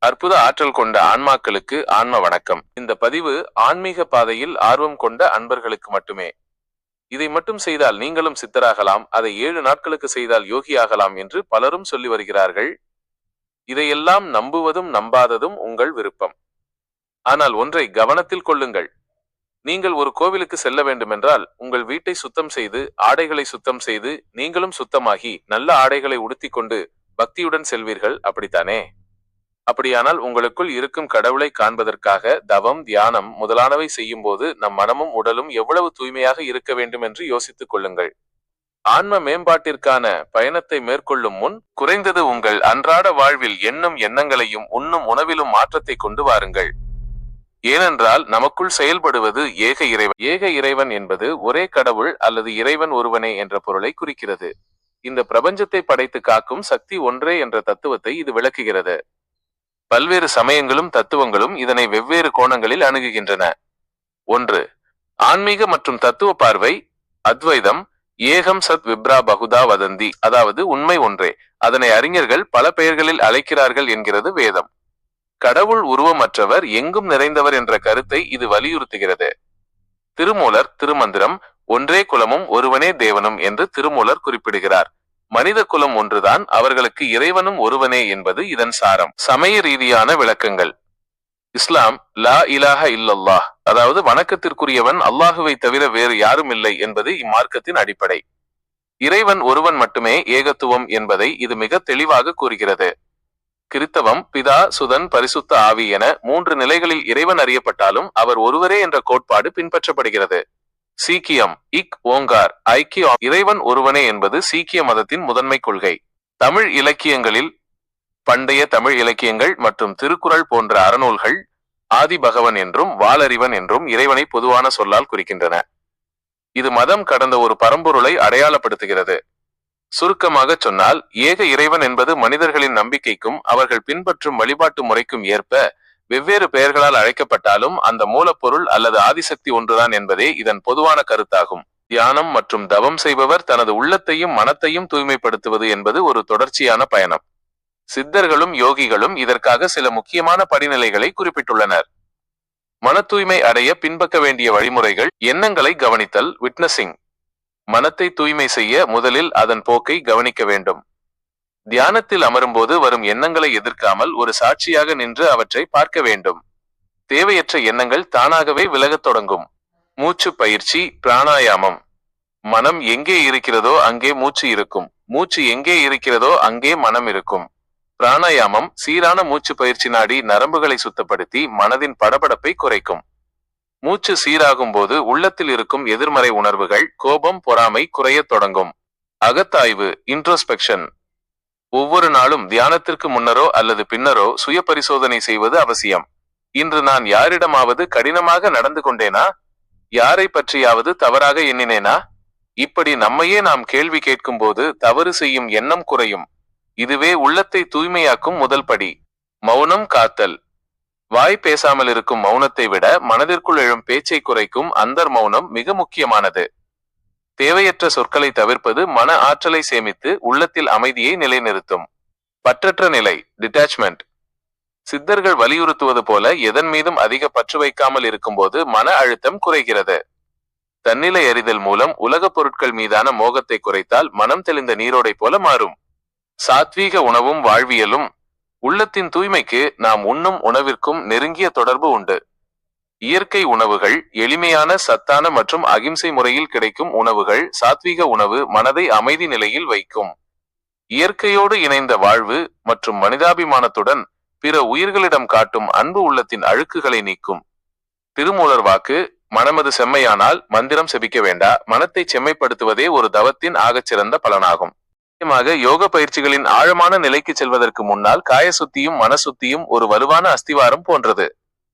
அற்புத ஆற்றல் கொண்ட ஆன்மாக்களுக்கு ஆன்ம வணக்கம். இந்த பதிவு ஆன்மீக பாதையில் ஆர்வம் கொண்ட அன்பர்களுக்கு மட்டுமே. இதை மட்டும் செய்தால் நீங்களும் சித்தராகலாம், அதை 7 நாட்களுக்கு செய்தால் யோகியாகலாம் என்று பலரும் சொல்லி வருகிறார்கள். இதையெல்லாம் நம்புவதும் நம்பாததும் உங்கள் விருப்பம். ஆனால் ஒன்றை கவனத்தில் கொள்ளுங்கள். நீங்கள் ஒரு கோவிலுக்கு செல்ல வேண்டுமென்றால் உங்கள் வீட்டை சுத்தம் செய்து, ஆடைகளை சுத்தம் செய்து, நீங்களும் சுத்தமாகி நல்ல ஆடைகளை உடுத்திக்கொண்டு பக்தியுடன் செல்வீர்கள், அப்படித்தானே? அப்படியானால் உங்களுக்குள் இருக்கும் கடவுளை காண்பதற்காக தவம், தியானம் முதலானவை செய்யும் போது நம் மனமும் உடலும் எவ்வளவு தூய்மையாக இருக்க வேண்டும் என்று யோசித்துக் கொள்ளுங்கள். ஆன்ம மேம்பாட்டிற்கான பயணத்தை மேற்கொள்ளும் முன் குறைந்தது உங்கள் அன்றாட வாழ்வில் எண்ணும் எண்ணங்களையும் உண்ணும் உணவிலும் மாற்றத்தை கொண்டு வாருங்கள். ஏனென்றால் நமக்குள் செயல்படுவது ஏக இறைவன். ஏக இறைவன் என்பது ஒரே கடவுள் அல்லது இறைவன் ஒருவனே என்ற பொருளை குறிக்கிறது. இந்த பிரபஞ்சத்தை படைத்து காக்கும் சக்தி ஒன்றே என்ற தத்துவத்தை இது விளக்குகிறது. பல்வேறு சமயங்களும் தத்துவங்களும் இதனை வெவ்வேறு கோணங்களில் அணுகுகின்றன. 1. ஆன்மீக மற்றும் தத்துவ பார்வை. அத்வைதம். ஏகம் சத் விப்ரா பகுதா வதந்தி, அதாவது உண்மை ஒன்றே, அதனை அறிஞர்கள் பல பெயர்களில் அழைக்கிறார்கள் என்கிறது வேதம். கடவுள் உருவமற்றவர், எங்கும் நிறைந்தவர் என்ற கருத்தை இது வலியுறுத்துகிறது. திருமூலர் திருமந்திரம் ஒன்றே குலமும் ஒருவனே தேவனும் என்று திருமூலர் குறிப்பிடுகிறார். மனித குலம் ஒன்றுதான், அவர்களுக்கு இறைவனும் ஒருவனே என்பது இதன் சாரம். சமய ரீதியான விளக்கங்கள். இஸ்லாம் லா இலாஹ இல்லல்லாஹ், அதாவது வணக்கத்திற்குரியவன் அல்லாஹுவை தவிர வேறு யாரும் இல்லை என்பது இம்மார்க்கத்தின் அடிப்படை. இறைவன் ஒருவன் மட்டுமே ஏகத்துவம் என்பதை இது மிக தெளிவாக கூறுகிறது. கிறித்தவம் பிதா சுதன் பரிசுத்த ஆவி என 3 நிலைகளில் இறைவன் அறியப்பட்டாலும் அவர் ஒருவரே என்ற கோட்பாடு பின்பற்றப்படுகிறது. சீக்கியம் இக் ஓங்கார் ஐக்கிய இறைவன் ஒருவனே என்பது சீக்கிய மதத்தின் முதன்மை கொள்கை. தமிழ் இலக்கியங்களில் பண்டைய தமிழ் இலக்கியங்கள் மற்றும் திருக்குறள் போன்ற அறநூல்கள் ஆதி பகவன் என்றும் வாளறிவன் என்றும் இறைவனை பொதுவான சொல்லால் குறிக்கின்றன. இது மதம் கடந்த ஒரு பரம்பொருளை அடையாளப்படுத்துகிறது. சுருக்கமாக சொன்னால், ஏக இறைவன் என்பது மனிதர்களின் நம்பிக்கைக்கும் அவர்கள் பின்பற்றும் வழிபாட்டு முறைக்கும் ஏற்ப வெவ்வேறு பெயர்களால் அழைக்கப்பட்டாலும் அந்த மூலப்பொருள் அல்லது ஆதிசக்தி ஒன்றுதான் என்பதே இதன் பொதுவான கருத்தாகும். தியானம் மற்றும் தவம் செய்பவர் தனது உள்ளத்தையும் மனத்தையும் தூய்மைப்படுத்துவது என்பது ஒரு தொடர்ச்சியான பயணம். சித்தர்களும் யோகிகளும் இதற்காக சில முக்கியமான படிநிலைகளை குறிப்பிட்டுள்ளனர். மன தூய்மை அடைய பின்பற்ற வேண்டிய வழிமுறைகள். எண்ணங்களை கவனித்தல் விட்னஸிங். மனத்தை தூய்மை செய்ய முதலில் அதன் போக்கை கவனிக்க வேண்டும். தியானத்தில் அமரும்போது வரும் எண்ணங்களை எதிர்க்காமல் ஒரு சாட்சியாக நின்று அவற்றை பார்க்க வேண்டும். தேவையற்ற எண்ணங்கள் தானாகவே விலகத் தொடங்கும். மூச்சு பயிற்சி பிராணாயாமம். மனம் எங்கே இருக்கிறதோ அங்கே மூச்சு இருக்கும், மூச்சு எங்கே இருக்கிறதோ அங்கே மனம் இருக்கும். பிராணாயாமம் சீரான மூச்சு பயிற்சி நாடி நரம்புகளை சுத்தப்படுத்தி மனதின் படபடப்பை குறைக்கும். மூச்சு சீராகும் போது உள்ளத்தில் இருக்கும் எதிர்மறை உணர்வுகள், கோபம், பொறாமை குறையத் தொடங்கும். அகத்தாய்வு இன்ட்ரோஸ்பெக்ஷன். ஒவ்வொரு நாளும் தியானத்திற்கு முன்னரோ அல்லது பின்னரோ சுய பரிசோதனை செய்வது அவசியம். இன்று நான் யாரிடமாவது கடினமாக நடந்து கொண்டேனா? யாரை பற்றியாவது தவறாக எண்ணினேனா? இப்படி நம்மையே நாம் கேள்வி கேட்கும் போது தவறு செய்யும் எண்ணம் குறையும். இதுவே உள்ளத்தை தூய்மையாக்கும் முதல் படி. மௌனம் காத்தல். வாய் பேசாமல் இருக்கும் மௌனத்தை விட மனதிற்குள் எழும் பேச்சை குறைக்கும் அந்தர் மௌனம் மிக முக்கியமானது. தேவையற்ற சொற்களை தவிர்ப்பது மன ஆற்றலை சேமித்து உள்ளத்தில் அமைதியை நிலைநிறுத்தும். பற்றற்ற நிலை டிட்டாச்மெண்ட். சித்தர்கள் வலியுறுத்துவது போல எதன் மீதும் அதிக பற்று வைக்காமல் இருக்கும்போது மன அழுத்தம் குறைகிறது. தன்னிலை அறிதல் மூலம் உலகப் பொருட்கள் மீதான மோகத்தை குறைத்தால் மனம் தெளிந்த நீரோடை போல மாறும். சாத்வீக உணவும் வாழ்வியலும். உள்ளத்தின் தூய்மைக்கு நாம் உண்ணும் உணவிற்கும் நெருங்கிய தொடர்பு உண்டு. இயற்கை உணவுகள், எளிமையான சத்தான மற்றும் அகிம்சை முறையில் கிடைக்கும் உணவுகள், சாத்வீக உணவு மனதை அமைதி நிலையில் வைக்கும். இயற்கையோடு இணைந்த வாழ்வு மற்றும் மனிதாபிமானத்துடன் பிற உயிர்களிடம் காட்டும் அன்பு உள்ளத்தின் அழுக்குகளை நீக்கும். திருமூலர் வாக்கு மனமது செம்மையானால் மந்திரம் செபிக்க வேண்டா, மனத்தை செம்மைப்படுத்துவதே ஒரு தவத்தின் ஆகச்சிறந்த பலனாகும். யோக பயிற்சிகளின் ஆழமான நிலைக்கு செல்வதற்கு முன்னால் காயசுத்தியும் மனசுத்தியும் ஒரு வலுவான அஸ்திவாரம் போன்றது.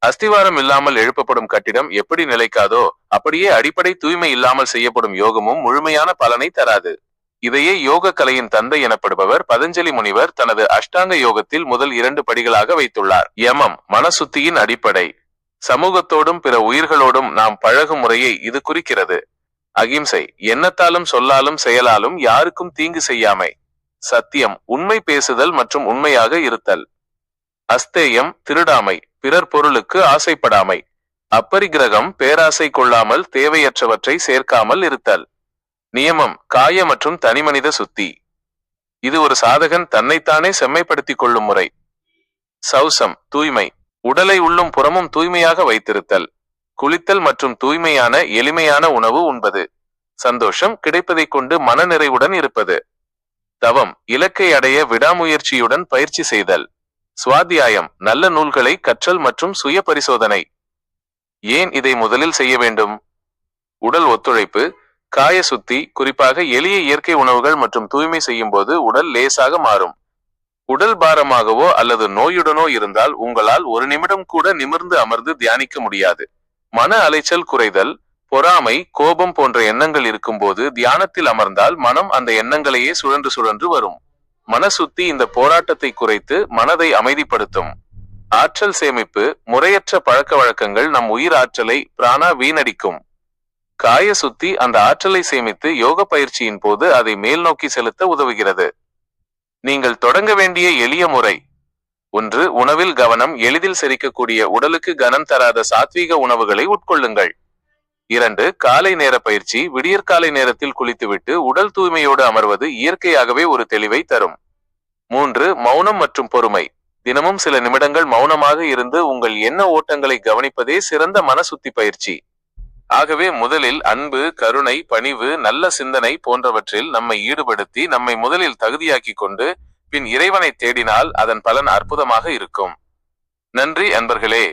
அஸ்திவாரம் இல்லாமல் எழுப்பப்படும் கட்டிடம் எப்படி நிலைக்காதோ அப்படியே அடிப்படை தூய்மை இல்லாமல் செய்யப்படும் யோகமும் முழுமையான பலனை தராது. இதையே யோக கலையின் தந்தை எனப்படுபவர் பதஞ்சலி முனிவர் தனது அஷ்டாங்க யோகத்தில் முதல் 2 படிகளாக வைத்துள்ளார். யமம் மனசுத்தியின் அடிப்படை. சமூகத்தோடும் பிற உயிர்களோடும் நாம் பழகும் முறையை இது குறிக்கிறது. அகிம்சை எண்ணத்தாலும் சொல்லாலும் செயலாலும் யாருக்கும் தீங்கு செய்யாமை. சத்தியம் உண்மை பேசுதல் மற்றும் உண்மையாக இருத்தல். அஸ்தேயம் திருடாமை, பிறர் பொருளுக்கு ஆசைப்படாமை. அப்பரிக்கிரகம் பேராசை கொள்ளாமல் தேவையற்றவற்றை சேர்க்காமல் இருத்தல். நியமம் காய மற்றும் தனிமனித சுத்தி. இது ஒரு சாதகன் தன்னைத்தானே செம்மைப்படுத்திக் கொள்ளும் முறை. சௌசம் தூய்மை, உடலை உள்ளும் புறமும் தூய்மையாக வைத்திருத்தல். குளித்தல் மற்றும் தூய்மையான எளிமையான உணவு உண்பது. சந்தோஷம் கிடைப்பதைக் கொண்டு மனநிறைவுடன் இருப்பது. தவம் இலக்கை அடைய விடாமுயற்சியுடன் பயிற்சி செய்தல். சுவாத்தியாயம் நல்ல நூல்களை கற்றல் மற்றும் சுய பரிசோதனை. ஏன் இதை முதலில் செய்ய வேண்டும்? உடல் ஒத்துழைப்பு, காய சுத்தி, குறிப்பாக எளிய இயற்கை உணவுகள் மற்றும் தூய்மை செய்யும் போது உடல் லேசாக மாறும். உடல் பாரமாகவோ அல்லது நோயுடனோ இருந்தால் உங்களால் ஒரு நிமிடம் கூட நிமிர்ந்து அமர்ந்து தியானிக்க முடியாது. மன அலைச்சல் குறைதல், பொறாமை, கோபம் போன்ற எண்ணங்கள் இருக்கும்போது தியானத்தில் அமர்ந்தால் மனம் அந்த எண்ணங்களையே சுழன்று சுழன்று வரும். மனசுத்தி இந்த போராட்டத்தை குறைத்து மனதை அமைதிப்படுத்தும். ஆற்றல் சேமிப்பு, முறையற்ற பழக்க வழக்கங்கள் நம் உயிர் ஆற்றலை பிராணா வீணடிக்கும். காய சுத்தி அந்த ஆற்றலை சேமித்து யோக பயிற்சியின் போது அதை மேல் நோக்கி செலுத்த உதவுகிறது. நீங்கள் தொடங்க வேண்டிய எளிய முறை. 1. உணவில் கவனம், எளிதில் செரிக்கக்கூடிய உடலுக்கு கனம் தராத சாத்வீக உணவுகளை உட்கொள்ளுங்கள். 2. காலை நேர பயிற்சி, விடியற்காலை நேரத்தில் குளித்துவிட்டு உடல் தூய்மையோடு அமர்வது இயற்கையாகவே ஒரு தெளிவை தரும். 3. மௌனம் மற்றும் பொறுமை, தினமும் சில நிமிடங்கள் மௌனமாக இருந்து உங்கள் எண்ண ஓட்டங்களை கவனிப்பதே சிறந்த மனசுத்தி பயிற்சி. ஆகவே முதலில் அன்பு, கருணை, பணிவு, நல்ல சிந்தனை போன்றவற்றில் நம்மை ஈடுபடுத்தி நம்மை முதலில் தகுதியாக்கி கொண்டு பின் இறைவனை தேடினால் அதன் பலன் அற்புதமாக இருக்கும். நன்றி அன்பர்களே.